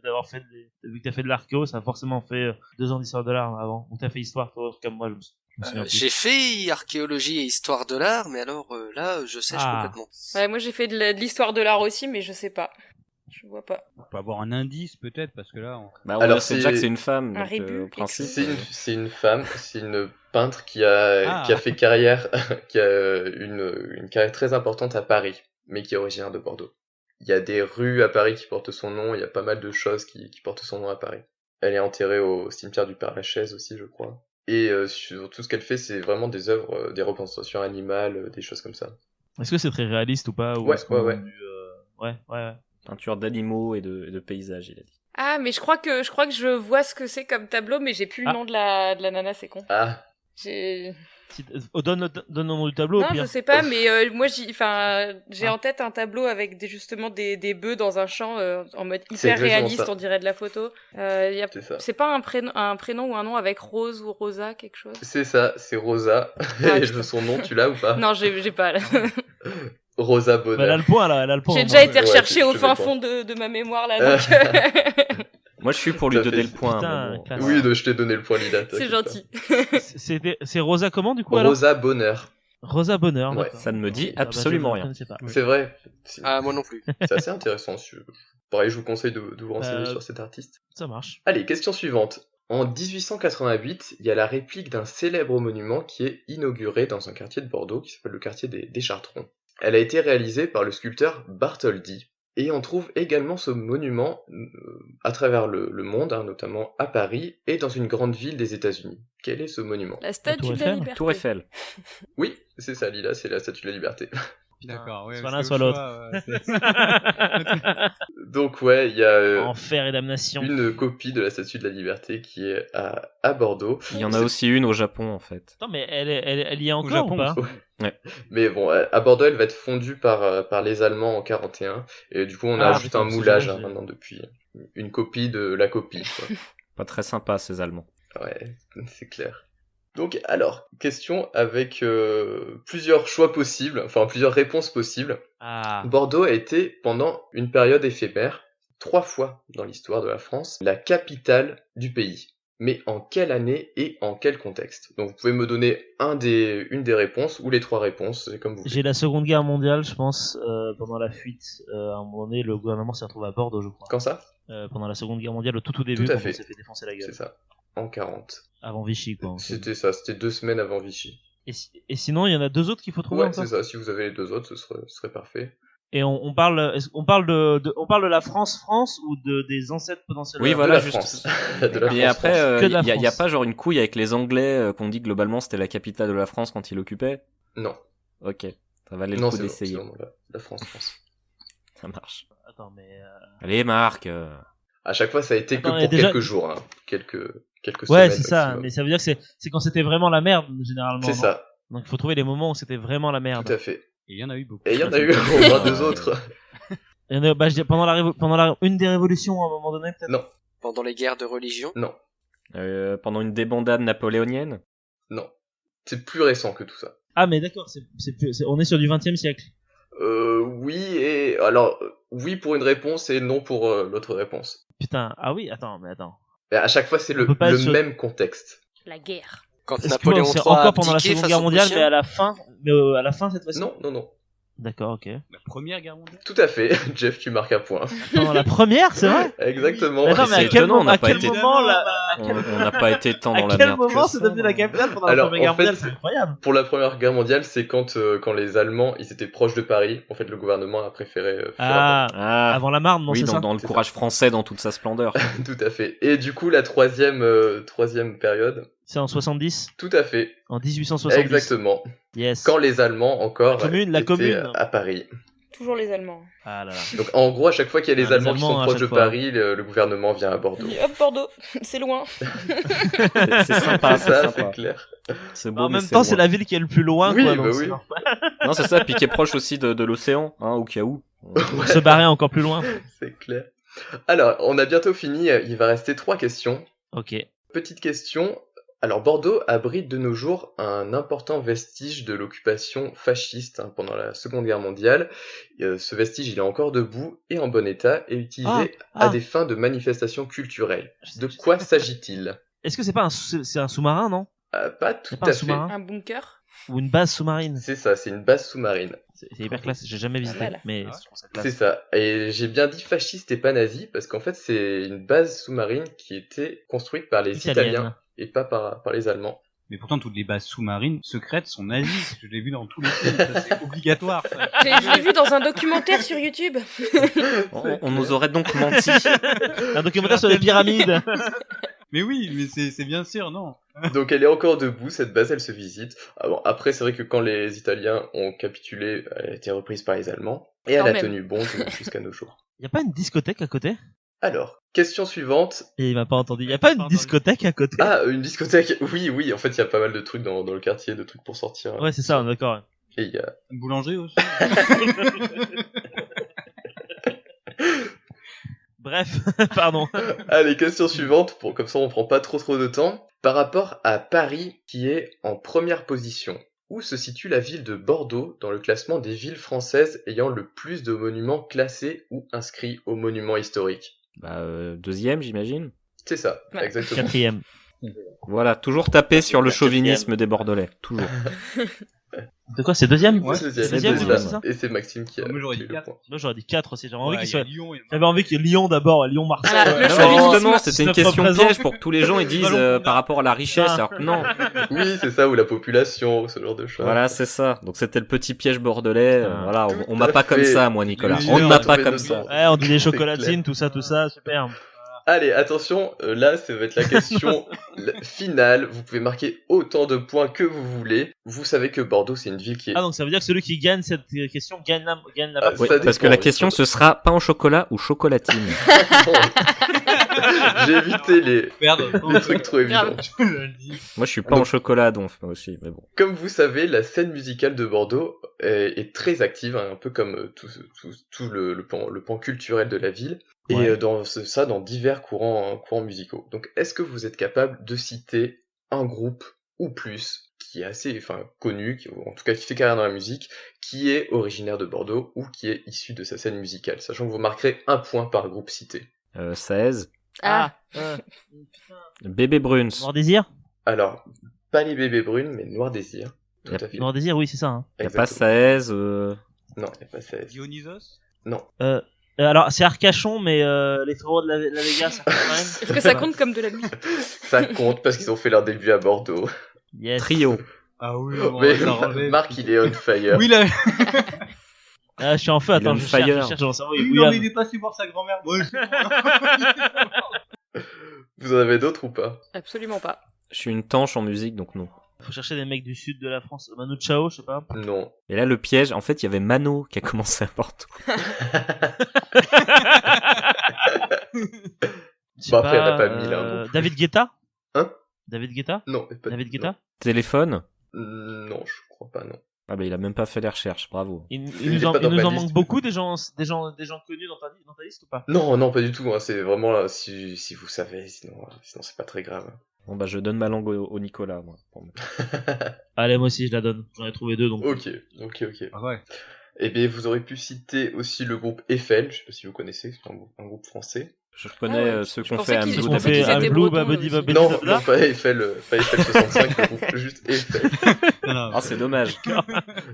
d'avoir fait vu que t'as fait de l'archéo, ça a forcément fait 2 ans d'histoire de l'art avant. Ou t'as fait histoire, toi, comme moi, je me souviens plus. J'ai fait archéologie et histoire de l'art, mais alors là, je sèche complètement. Ouais, moi j'ai fait de l'histoire de l'art aussi, mais je sais pas. Je vois pas. On peut avoir un indice peut-être parce que là. Bah, Alors, on sait déjà que c'est une femme. Un donc, rébut, au principe. C'est une femme, c'est une peintre qui a fait carrière, qui a une carrière très importante à Paris, mais qui est originaire de Bordeaux. Il y a des rues à Paris qui portent son nom, il y a pas mal de choses qui portent son nom à Paris. Elle est enterrée au cimetière du Père-Lachaise aussi, je crois. Et sur tout ce qu'elle fait, c'est vraiment des œuvres, des représentations animales, des choses comme ça. Est-ce que c'est très réaliste ou pas? Ou Ouais, est-ce qu'on ouais. a ouais. Peinture d'animaux et de paysages, il a dit. Ah, mais je crois que je vois ce que c'est comme tableau, mais j'ai plus le nom de la nana, c'est con. Ah, J'ai... Donne le nom du tableau. Non, au pire. je sais pas, mais moi j'ai en tête un tableau avec justement des bœufs dans un champ en mode C'est hyper exactement réaliste, ça. on dirait de la photo. c'est ça. C'est pas un prénom ou un nom avec Rose ou Rosa, quelque chose? C'est ça, c'est Rosa. Ah, Et putain. son nom, tu l'as ou pas? Non, j'ai pas. Là. Rosa Bah, elle a Bonheur. le point là, elle a le point. J'ai au déjà moins. été Ouais, recherché je au te fin mets fond de ma mémoire là, donc Moi, je suis pour lui Ça donner fait- le point. Putain, mais bon. classe. Oui, je t'ai donné le point, Lila. c'est t'inquiète gentil. C'est Rosa comment du coup alors? Rosa Bonheur. Rosa Bonheur. Ouais. d'accord. Ça ne me dit Ah, bah, absolument je rien. connaissais pas. C'est vrai. Ah, moi non plus. C'est assez intéressant. Pareil, je vous conseille de vous renseigner sur cet artiste. Ça marche. Allez, question suivante. En 1888, il y a la réplique d'un célèbre monument qui est inauguré dans un quartier de Bordeaux qui s'appelle le quartier des Chartrons. Elle a été réalisée par le sculpteur Bartholdi. Et on trouve également ce monument à travers le monde, hein, notamment à Paris et dans une grande ville des États-Unis. Quel est ce monument? La statue Tour de la Eiffel. liberté. Tour Eiffel. Oui, c'est ça, Lila, c'est la Statue de la Liberté. D'accord, ouais. Soit parce l'un, que soit le l'autre. choix, Donc ouais, il y a Enfer et damnation. une copie de la Statue de la Liberté qui est à Bordeaux. Il y en a aussi une au Japon, en fait. Attends, mais elle y est Au encore Japon, ou pas? Mais bon, à Bordeaux, elle va être fondue par les Allemands en 41. Et du coup, on a Ah, juste un d'accord, c'est moulage dommage, maintenant depuis. Une copie de la copie, quoi. Pas très sympa, ces Allemands. Ouais, c'est clair. Donc, alors, question avec plusieurs choix possibles, enfin plusieurs réponses possibles. Ah. Bordeaux a été, pendant une période éphémère, 3 fois dans l'histoire de la France, la capitale du pays. Mais en quelle année et en quel contexte? Donc vous pouvez me donner une des réponses ou les 3 réponses, c'est comme vous voulez. J'ai la Seconde Guerre mondiale, je pense, pendant la fuite. À un moment donné, le gouvernement s'est retrouvé à Bordeaux, je crois. Quand ça? Pendant la Seconde Guerre mondiale, au tout début, Tout à quand fait. on s'est fait défoncer la gueule. C'est ça. En 40. Avant Vichy, quoi. en fait. C'était ça, c'était 2 semaines avant Vichy. Et sinon, il y en a 2 autres qu'il faut trouver Ouais, encore. c'est ça. Si vous avez les 2 autres, ce serait parfait. Et on parle de la France ou des ancêtres potentiels. Oui, De voilà, la juste. France. De la Et France, après, Que de la il y a France. pas genre une couille avec les Anglais qu'on dit globalement c'était la capitale de la France quand ils l'occupaient. Non. Ok, ça valait le Non, coup c'est d'essayer. vraiment la France. Ça marche. Attends, mais. Allez, Marc. À chaque fois, ça a été Attends, que et pour déjà- quelques jours, hein. Quelques Ouais, semaines c'est ça. maximum. Mais ça veut dire que c'est quand c'était vraiment la merde, généralement. C'est non ça, Donc il faut trouver les moments où c'était vraiment la merde. tout à fait. Et il y en a eu beaucoup. Et il y en a eu au moins 2 autres. Il y en a- bah, je dis, pendant une des révolutions, à un moment donné, peut-être. Non, Pendant les guerres de religion. non, Pendant une débandade napoléonienne. non. C'est plus récent que tout ça. Ah, mais d'accord, on est sur du 20e siècle. Oui et alors oui pour une réponse et non pour l'autre réponse. Putain, ah oui, attends. Mais à chaque fois, c'est On peut pas le être sur- même contexte. La guerre. Quand Excuse-moi, Napoléon c'est III a encore pendant la abdiqué Seconde face Guerre aux mondiale, mais Prussiens. à la fin cette fois-ci. Non. D'accord, ok. La première guerre mondiale. Tout à fait. Jeff, tu marques un point. Pendant la première, c'est vrai. Exactement. Mais attends, mais c'est à quel étonnant, on moment, n'a à pas quel été- moment, là, On n'a pas été tant dans à la quel merde. moment que c'est ça. devenu la capitale pendant Alors, la Première Guerre en fait, mondiale? C'est incroyable. Pour la Première Guerre mondiale, c'est quand les Allemands ils étaient proches de Paris. En fait, le gouvernement a préféré fuir à Ah, avant la Marne, non, oui, c'est ça dans le C'est courage français dans toute sa splendeur. Paris. Tout à fait. Et du coup, la troisième période. C'est en 70, Tout à fait. en 1870. Exactement. Yes. Quand les Allemands encore La étaient commune. à Paris. Toujours les Allemands. Ah là là. Donc en gros, à chaque fois qu'il y a les Ah, les Allemands qui sont Allemands, à proches chaque de fois. Paris, le gouvernement vient à Bordeaux. Hop, Bordeaux, c'est loin. C'est sympa, c'est Ça, sympa. c'est clair. C'est Bah, beau, en mais même temps, c'est loin. la ville qui est le plus loin, Oui, quoi. bah Donc oui. c'est normal. Non, c'est ça, puis qui est proche aussi de l'océan, hein, au cas où. Pour se barrer encore plus loin. C'est clair. Alors, on a bientôt fini. Il va rester 3 questions. Ok. Petite question. Alors, Bordeaux abrite de nos jours un important vestige de l'occupation fasciste pendant la Seconde Guerre mondiale. Ce vestige, il est encore debout et en bon état et utilisé à des fins de manifestations culturelles. De quoi s'agit-il? Est-ce que c'est pas c'est un sous-marin, non? Pas tout C'est pas à un fait. sous-marin Un bunker. Ou une base sous-marine? C'est ça, c'est une base sous-marine. C'est hyper classe. J'ai jamais visité, Voilà. mais Ah ouais. je trouve ça classe. C'est ça. Et j'ai bien dit fasciste et pas nazi parce qu'en fait, c'est une base sous-marine qui était construite par les Italienne. Italiens et pas par les Allemands. Mais pourtant, toutes les bases sous-marines secrètes sont nazies. Je l'ai vu dans tous les films. Ça, c'est obligatoire. Ça. Je l'ai vu dans un documentaire sur YouTube. On nous aurait donc menti. Un documentaire sur les pyramides. Mais oui, mais c'est bien sûr, non. Donc elle est encore debout, cette base, elle se visite. Ah bon, après, c'est vrai que quand les Italiens ont capitulé, elle a été reprise par les Allemands. Et elle Quand a même. tenu bon jusqu'à nos jours. Y a pas une discothèque à côté? Alors, question suivante. Et il m'a pas entendu. Y a pas une discothèque à côté? Ah, une discothèque. Oui, en fait, il y a pas mal de trucs dans le quartier, de trucs pour sortir. Ouais, c'est ça, on est d'accord. Et il y a... Une boulangerie aussi. Bref, pardon. Allez, question suivante, comme ça on prend pas trop de temps. Par rapport à Paris, qui est en première position, où se situe la ville de Bordeaux dans le classement des villes françaises ayant le plus de monuments classés ou inscrits aux monuments historiques? Bah, deuxième, j'imagine. C'est ça, Ouais. exactement. 4ème. Voilà, toujours taper sur le chauvinisme des Bordelais. Toujours. De quoi? C'est 2ème? Ouais, Deuxième, c'est c'est deuxième, ça. c'est ça Et c'est Maxime qui a Moi, j'aurais eu dit le 4. point. Moi, j'aurais dit 4 aussi. J'avais envie Ouais, qu'il il y a soit. Lyon et J'avais envie que Lyon d'abord, Lyon-Marseille. Voilà, le Non, chauvinisme, justement, c'était une notre question représente- piège pour que tous les gens ils disent par rapport à la richesse, alors que non. Oui, c'est ça, ou la population, ce genre de choses. Voilà, c'est ça. Donc c'était le petit piège bordelais. Putain. Voilà, Tout on m'a à pas comme fait. ça, moi, Nicolas. Le On ne meilleur m'a a pas trouvé comme notre ça. nom. Ouais, on dit des C'est chocolatines, tout ça, super. Allez, attention, là, ça va être la question finale. Vous pouvez marquer autant de points que vous voulez. Vous savez que Bordeaux, c'est une ville qui est... Ah, donc ça veut dire que celui qui gagne cette question gagne la Ah, partie. Oui, ça parce que dépend, la oui, question ça ce sera pain au chocolat ou chocolatine. J'ai évité les Perdre. trucs trop évidents. Grave. Je le dis. Moi je suis pas au chocolat donc moi aussi, mais bon. Comme vous savez, la scène musicale de Bordeaux est très active, hein, un peu comme tout le pan culturel de la ville, Ouais. et dans divers courants musicaux. Donc, est-ce que vous êtes capable de citer un groupe ou plus qui est assez connu, en tout cas qui fait carrière dans la musique, qui est originaire de Bordeaux ou qui est issu de sa scène musicale, sachant que vous marquerez un point par groupe cité. 16. Ah, Bébé Bruns. Noir Désir? Alors, pas les bébés brunes, mais Noir Désir. Tout Yep. à fait. Noir Désir, oui, c'est ça. Hein. Y a pas Exactement. 16. Non, il n'y a pas 16. Dionysos. Non. Alors, c'est Arcachon, mais les frérots de la Vega, ça compte quand même. est-ce que ça compte comme de la musique? Ça compte parce qu'ils ont fait leur début à Bordeaux. Yes. Trio. Ah oui, Mais ça relève. Marc, il est on fire. Oui, là. Ah, je suis en feu, attends, on je fire. cherche dans mon cerveau. Oui, Oui, non, mais il est passé voir sa grand-mère. Ouais, Vous en avez d'autres ou pas? Absolument pas. Je suis une tanche en musique donc non. Faut chercher des mecs du sud de la France. Manu Chao, je sais pas. Non. Et là, le piège, en fait, il y avait Mano qui a commencé à Porto. Je sais Bon, après, il y en a pas 1000, hein. David Guetta. Hein? David Guetta. Non, mais pas David non. Guetta. Téléphone? Non, je crois pas, non. Ah bah, il a même pas fait les recherches, bravo. Il Il nous est en, pas dans il nous ma en liste. manque beaucoup des gens connus dans ta liste ou pas? Non, non, pas du tout. Hein. C'est vraiment là, si vous savez, sinon c'est pas très grave. Bon bah, je donne ma langue au Nicolas, moi. Bon, Allez, moi aussi je la donne. J'en ai trouvé 2 donc. Ok. Ah ouais. Eh bien, vous aurez pu citer aussi le groupe Eiffel. Je sais pas si vous connaissez, c'est un groupe français. je connais Ah ouais, ceux je qu'on pensais fait à qu'ils- Ils je ont pensais fait qu'ils un étaient Blue, bretons, Babidi aussi. Babidi. Non, Blabla. non, pas Eiffel 65, le groupe juste Eiffel. Non, non, Ah, c'est dommage.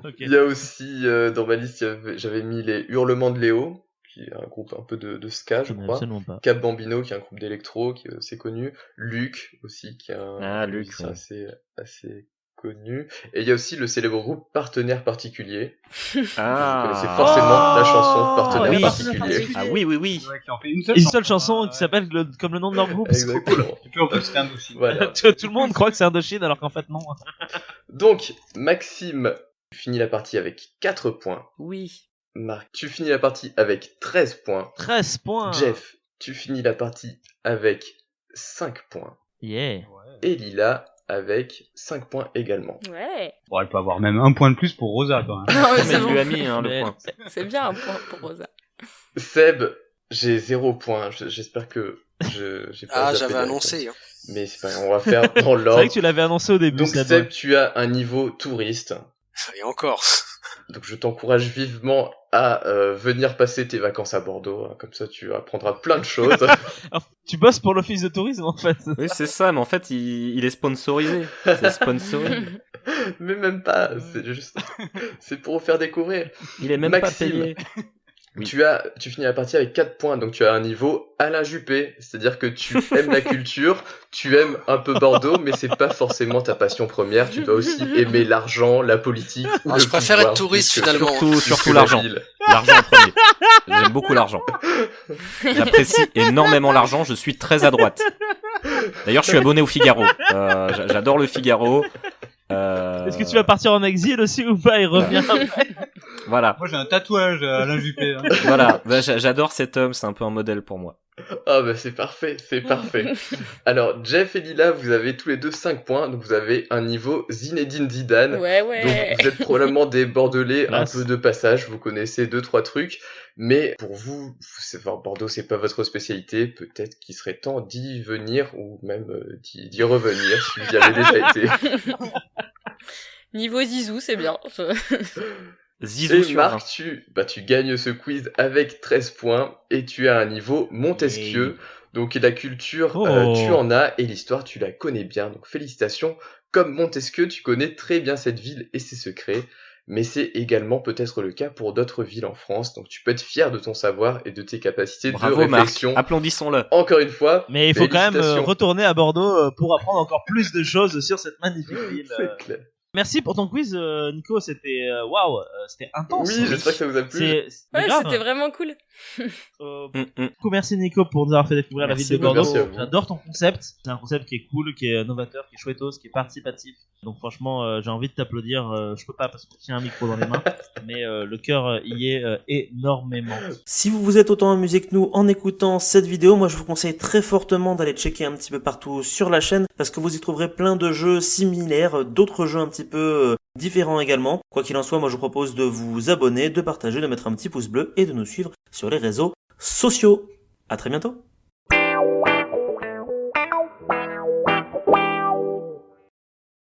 Ok. Il y a aussi, dans ma liste, j'avais mis les Hurlements de Léo, qui est un groupe un peu de ska, je Je connais crois. absolument pas. Cap Bambino, qui est un groupe d'électro, qui est assez connu. Luc, aussi, qui est un Luc, musicien ouais. assez connu. Et il y a aussi le célèbre groupe Partenaire Particulier. Ah. Vous connaissez forcément la chanson Partenaire oui. Particulier. Ah oui, oui, oui. c'est vrai qu'ils en fait une Une seule chanson qui s'appelle comme le nom de leur groupe. c'est cool. Exactement. Et puis en plus, c'était un dossier. Voilà. Tout le monde croit que c'est Indochine alors qu'en fait non. Donc, Maxime finit la partie avec 4 points. Oui. Marc, tu finis la partie avec 13 points. 13 points. Jeff, tu finis la partie avec 5 points. Yeah. Et Lila avec 5 points également. Ouais. Bon, elle peut avoir même un point de plus pour Rosa, quand même. Non, mais Mais c'est il bon. lui a mis le Mais- point. C'est bien un point pour Rosa. Seb, j'ai 0 points. J'espère que j'ai pas Ah, zappé j'avais les annoncé. réponses. Hein. Mais c'est pas grave, on va faire dans C'est vrai l'ordre. que tu l'avais annoncé au début. Donc Seb. Seb, tu as un niveau touriste. Et encore. Donc je t'encourage vivement à venir passer tes vacances à Bordeaux. Hein. Comme ça, tu apprendras plein de choses. Alors, tu bosses pour l'office de tourisme en fait. Oui, c'est ça, mais en fait, il est sponsorisé. C'est sponsorisé. Mais même pas. C'est juste, c'est pour vous faire découvrir. Il est même Maxime. pas payé. Oui. Tu finis la partie avec 4 points, donc tu as un niveau Alain Juppé, c'est-à-dire que tu aimes la culture, tu aimes un peu Bordeaux, mais c'est pas forcément ta passion première, tu dois aussi aimer l'argent, la politique, ou Ah, le je préfère pouvoir, être touriste, plus que- finalement. Surtout que l'argent. la ville. L'argent en premier. J'aime beaucoup l'argent. J'apprécie énormément l'argent, je suis très à droite. D'ailleurs, je suis abonné au Figaro. J'adore le Figaro. Est-ce que tu vas partir en exil aussi ou pas et revenir après? Voilà. Moi, j'ai un tatouage à Alain Juppé. Hein. Voilà. Bah, j'adore cet homme, c'est un peu un modèle pour moi. Ah bah c'est parfait, c'est parfait. Alors Jeff et Lila, vous avez tous les deux 5 points, donc vous avez un niveau Zinedine Zidane. Ouais, Donc ouais. vous êtes probablement des Bordelais un Classe. peu de passage, vous connaissez 2-3 trucs, mais pour vous, Bordeaux c'est pas votre spécialité, peut-être qu'il serait temps d'y venir ou même d'y revenir si vous y avez déjà été. Niveau Zizou, c'est bien. Zizou Et sur 20. Marc, tu gagnes ce quiz avec 13 points et tu as un niveau Montesquieu. Donc la culture, Oh. tu en as et l'histoire, tu la connais bien. Donc félicitations. Comme Montesquieu, tu connais très bien cette ville et ses secrets. Mais c'est également peut-être le cas pour d'autres villes en France. Donc tu peux être fier de ton savoir et de tes capacités de Bravo Marc. réflexion. Applaudissons-le. Encore une fois, Mais il faut quand même félicitations. retourner à Bordeaux pour apprendre encore plus de choses sur cette magnifique ville. C'est clair. Merci pour ton quiz, Nico. C'était waouh, c'était intense. Oui, j'espère que ça vous a plu. C'est Ouais, grave. c'était vraiment cool. Beaucoup merci Nico pour nous avoir fait découvrir Merci la ville de beaucoup. Bordeaux. Merci à vous. J'adore ton concept. C'est un concept qui est cool, qui est novateur, qui est chouettos, qui est participatif. Donc franchement, j'ai envie de t'applaudir. Je peux pas parce qu'on tient un micro dans les mains, mais le cœur y est énormément. Si vous vous êtes autant amusé que nous en écoutant cette vidéo, moi je vous conseille très fortement d'aller checker un petit peu partout sur la chaîne parce que vous y trouverez plein de jeux similaires, d'autres jeux un petit peu différents également. Quoi qu'il en soit, moi je vous propose de vous abonner, de partager, de mettre un petit pouce bleu et de nous suivre sur les réseaux sociaux. À très bientôt.